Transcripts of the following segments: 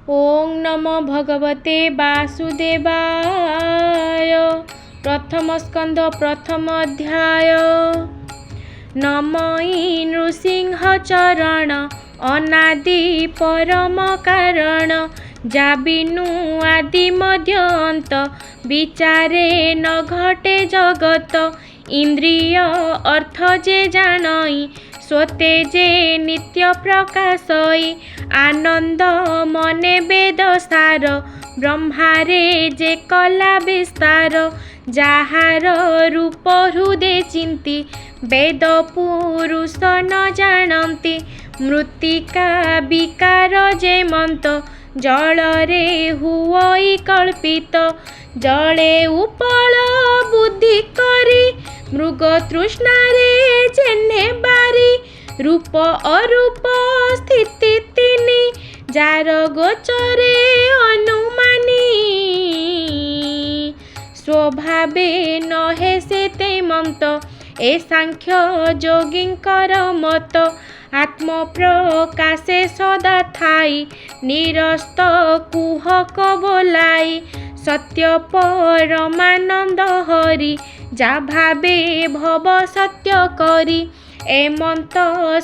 ओं नमो भगवते वासुदेवाय। प्रथम स्कंद प्रथम अध्याय। नमई नृसिंह चरण अनादि परम कारण। जाबिनु आदि मध्य अंत विचारे न घटे जगत। इंद्रिय अर्थ जे जानई स्वते जे नित्य प्रकाशई। आनंद मने वेद सार ब्रह्मारे जे कला विस्तार। जाहार रूप हृदय चिंती वेद पुरुष न जानती। मृत्तिका विकार जे मंत जलरे हुई कल्पित। जले उपल बुद्धि करी मृग तृष्णारे जेने बारी। रूप अरूप स्थिति तिनी जार गोचरे अनुमानी। स्वभावे नहे से ते मत ए सांख्य जोगिंकर मत। आत्म प्रकाशे सदा थाई निरस्त कुहक बोलाई। सत्य परमानंद हरि जा भावे भव सत्य करी। एमंत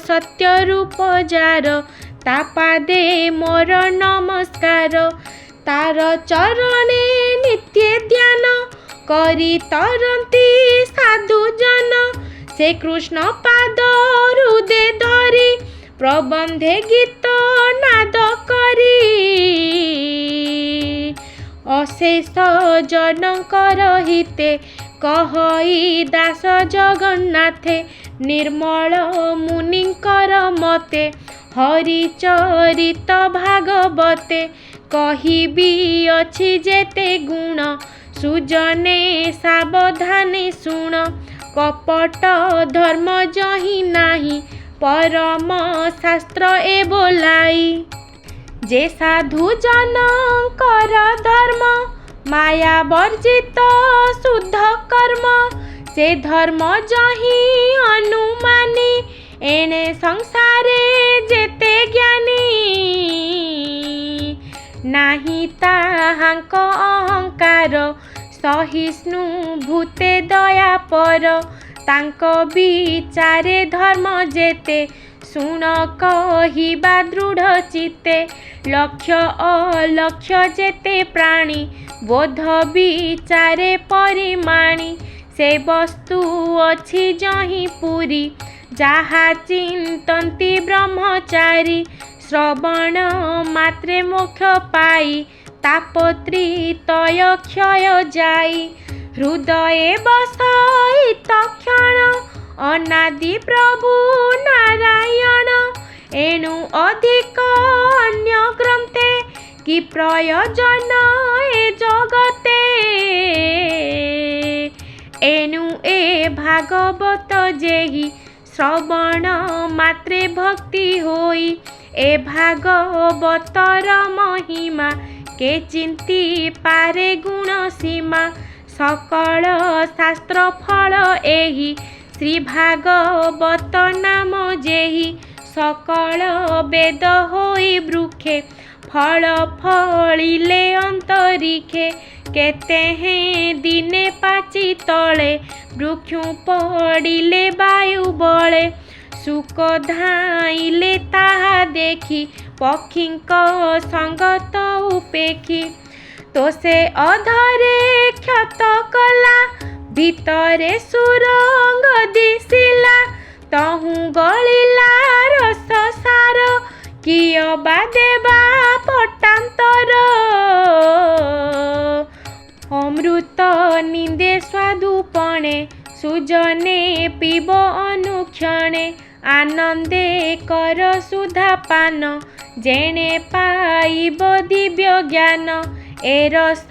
सत्य रूप जार तापादे मोर नमस्कार। तार चरणे नित्य ध्यान करी तरंती साधु जन। से कृष्ण पाद हृदय धरी प्रबंधे गीत नाद करी। अशेष जनकर हिते कहई दास जगन्नाथे। निर्मल मुनिकर मते हरिचरित भागवते। कहिबी अछि जेते गुण सुजने सावधाने शुण। कपट धर्म जहि नाही परम शास्त्र ए बोलाई। जे साधु जनकर धर्म माया वर्जित शुद्ध कर्म। से धर्म जहि अनुमानी एणे संसारे जेते ज्ञानी। नाही ताहांक अहंकार सहिष्णु भूते दया पर। तांक विचारे धर्म जेते शुण कहिबा दृढ़ चित्ते। लक्ष्य अलक्ष्य जेते प्राणी बोध विचारे परिमाणी। से वस्तु अछि जहि पुरी जाहा चिंतन्ति ब्रह्मचारी। श्रवण मात्रे मोक्ष पाई तापत्री तय क्षय जाई। हृदय बसई तक्षण अनादि प्रभु नारायण। एणु अधिक अन्य ग्रंथे कि प्रयोजन ए जगते। एणु ए भागवत जेहि श्रवण मात्रे भक्ति होई। ए भागवतर महिमा के चिंती पारे गुण सीमा। सकल शास्त्र फल एहि श्री भागवत नाम जेहि। सकल वेद होई वृक्षे फल फलिले अंतरिक्षे। केते हैं दिने पाची तले वृक्षु पड़िले वायु बले। सुख धाइले ताहा देखी पक्षींक संगत उपेक्षी। तो से अधरे क्षत कला भितरे सुरंग दिसिला। तहु गलिला रस सार किय बा देवा पटांतर। अमृत निंदे स्वादुपणे सुजने पीब अनुक्षणे। आनंदे कर सुधा पान जेणे पाइब दिव्य ज्ञान। ए रस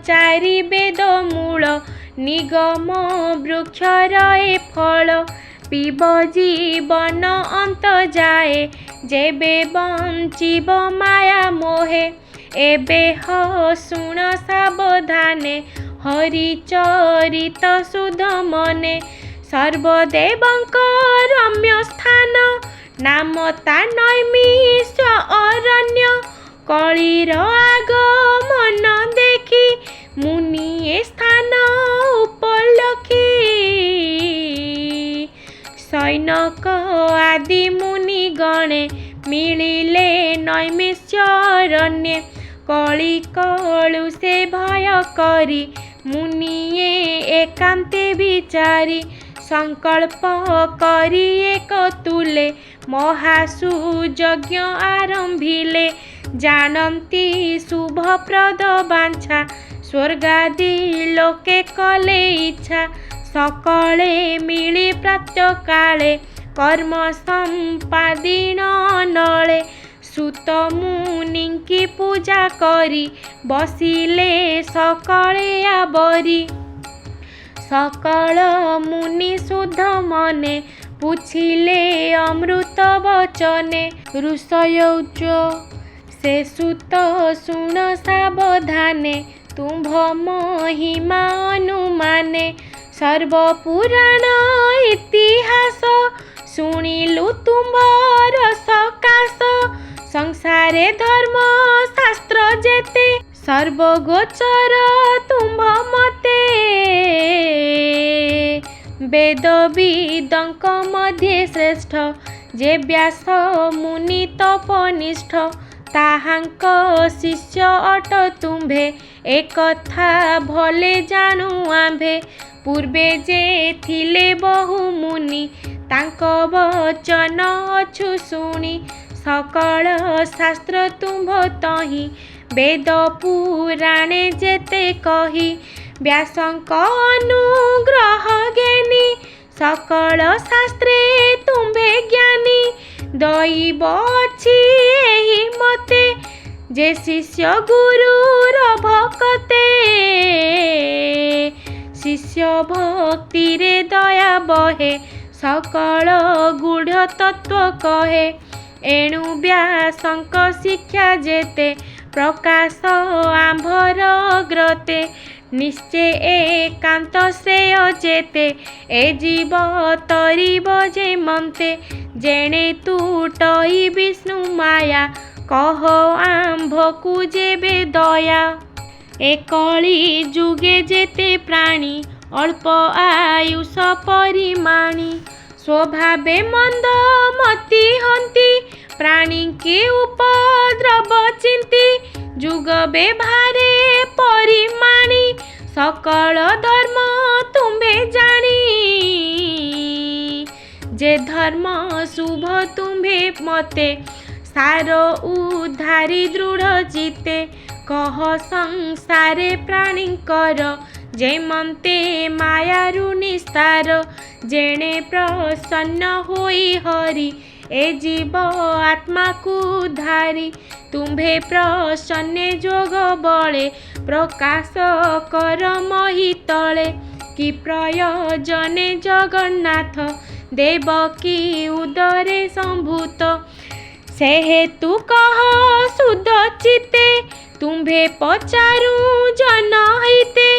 चारि वेद मूल निगम वृक्षर ए फल। पीब जीवन अंत जाए जेबे बंचिब माया मोहे। एबे शुण सावधाने हरिचरित सुध मने। सर्वदेवंक रम्य स्थान नाम ता नैमिष अरण्य। कलिर आगमन देखि मुनिए स्थान उपलक्षी सैनक आदि मुनि गणे मिलिले नैमिषारण्ये कଳି कळु से भय करी मुनिए एकांते विचारी संकल्प करी एक तुले महासु यज्ञ आरंभिले जानती शुभप्रद बांछा स्वर्गादि लोके कले इच्छा सकले मिली प्राप्त काले कर्म संपादिन नले सुत मुनिंकी पूजा करी बसिले सकले आवरी सकल मुनि शुद्ध मने पूछिले अमृत वचने ऋषयौच से सुत शुण सावधाने तुम्भ महिमा अनुमाने सर्वपुराण इतिहास शुणिलु तुम्भर सकाश संसारे धर्म शास्त्र जेते सर्वगोचर तुम्भ मते वेद विदंक मध्ये श्रेष्ठ जे व्यास मुनि तपनिष्ठ ताहांक शिष्य अट तुम्भे एकथा भले जाणु आम्भे पूर्वे जे थिले बहु मुनि तांक वचन अछु शुणी सकल शास्त्र तुम्भ तहि वेद पुराणे जेते कही व्यासंक अनुग्रह ज्ञानी सकल शास्त्रे तुम्भे ज्ञानी दैव अछि एहि मते जे शिष्य गुरुर भक्ते शिष्य भक्ति रे दया बहे सकल गूढ़ तत्व कहे एणु व्यासंक शिक्षा जेते प्रकाश आंभर ग्रते निश्चय एकांत श्रेय जेते ए जीव तरिब जे मन्ते जेणे तुटई विष्णु माया कह आंभकु जेबे दया ए कଳି जुगे जेते प्राणी अल्प आयुष परिमाणी स्वभावे मंद मति हंती प्राणी के उपद्रव चिंती जुग व्यवहारे परिमाणी सकल धर्म तुम्भे जानी जे धर्म शुभ तुम्भे मते सार उद्धारी दृढ़ चिते कह संसारे प्राणी कर जे मन्ते मायारु निस्तार जेणे प्रसन्न होई हरि ए जीव आत्मा को धारी तुम्भे प्रसन्ने जोग बळे प्रकाश कर मही तळे कि प्रयोजने जगन्नाथ देवकी उदरे संभूत से हेतु कह शुद्ध चिते तुम्भे पचारू जन हिते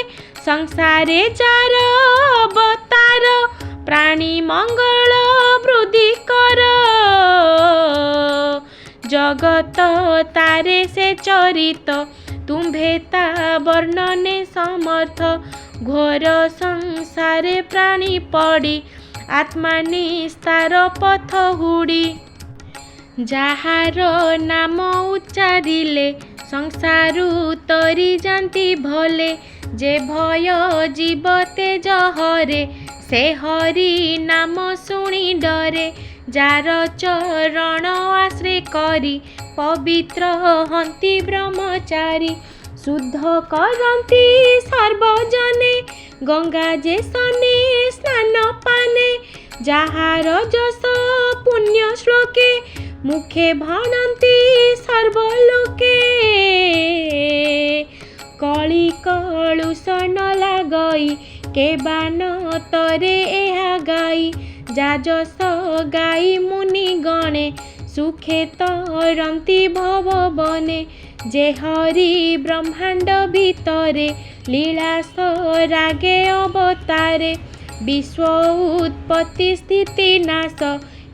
संसारे चार अवतार प्राणी मंगल वृद्धि कर जगत तारे से चरित तुम्भे ता वर्णने समर्थ घोर संसारे प्राणी पड़ी आत्मा निस्तार पथ हुड़ी जाहार नाम उच्चारिले संसारु तरी जाती भले जे भय जीवते जहरे से हरि नाम शुणी डरे जार चरण आश्रय करी पवित्र हंती ब्रह्मचारी शुद्ध करती सर्वजने गंगा जे सने स्नान पाने जाहार जस पुण्य श्लोके मुखे भणंती सर्वलोके कଳି कलुष न लागई केबान तरे एहा गाई जाजस गाई मुनि गणे सुखे तरंती भव बने जे हरि ब्रह्मांड भितरे लीलास रागे अवतारे विश्व उत्पत्ति स्थिति नाश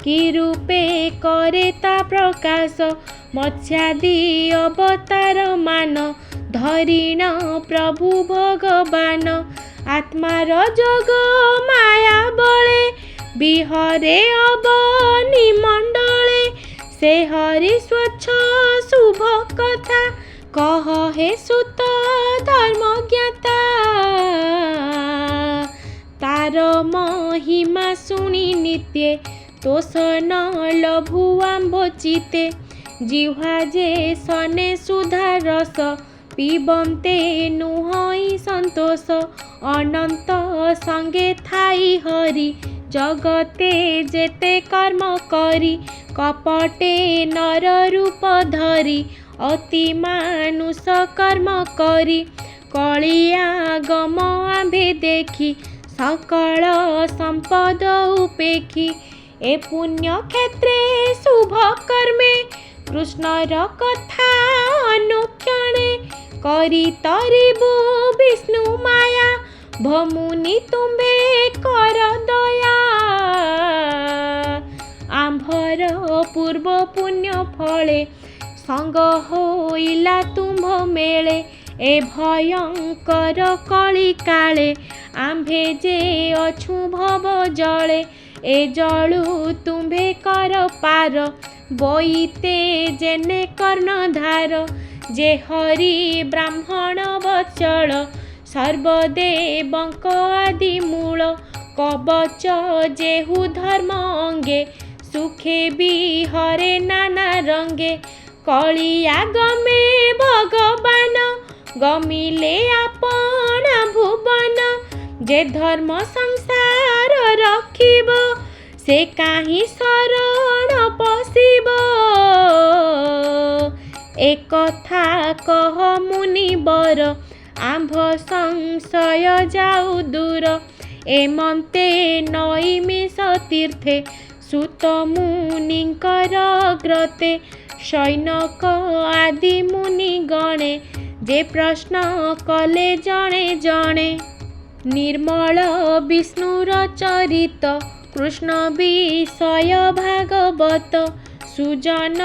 कि रूपे करे ता प्रकाश मत्स्यादि अवतार मान धरिण प्रभु भगवान आत्मार जोग माया बले बिहरे अबनी मंडले से हरि स्वच्छ शुभ कथा कह हे सुत धर्म ज्ञाता तार महिमा शुणी नित्ये तोष न लभु आम्भ चिते जिह्वा जे सने सुधा रस पिबन्ते नुहई संतोष अनंत संगे थाई हरि जगते जेते कर्म करी कपटे नर रूप धरी अति मानुष कर्म करी कलिया गम आम्भे देखी सकल संपद उपेखी ए पुण्य क्षेत्रे शुभ कर्मे कृष्णर कथा अनुक्षणे करी तरिबु विष्णु माया भमुनि तुम्भे कर दया आम्भर पूर्व पुण्य फले संग होइला तुम्भ मेले ए भयंकर कली काले आम्भे जे अछु भव जले ए जलु तुम्भे कर पार बोईते जेने कर्णधार जे हरि ब्राह्मण वत्सल सर्वदेवंक आदि मूल कवच जेहु धर्म अंगे सुखे बिहरे नाना रंगे कलिया गमे भगवान गमिले आपना भुवन जे धर्म संसार रखिब से काहि शरण पशिब एक कथा कह मुनिवर आम्भ संशय जाऊ दूर एमन्ते नैमिष तीर्थे सुत मुनिकर ग्रते सैनक आदि मुनि गणे जे प्रश्न कले जणे जणे निर्मल विष्णुर चरित कृष्ण विषय भागवत सुजन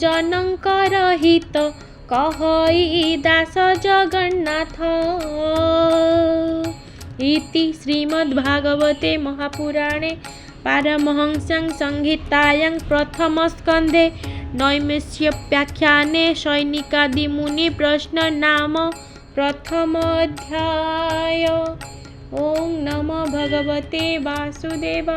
जनकर हित कहई दास जगन्नाथ इति श्रीमद्भागवते महापुराणे पारमहंस्यां संहितायां प्रथमस्कन्धे नैमिष्य्योपाख्याने सैनिकादिमुनि प्रश्न नाम प्रथमोऽध्याय। ओं नमो भगवते वासुदेवाय।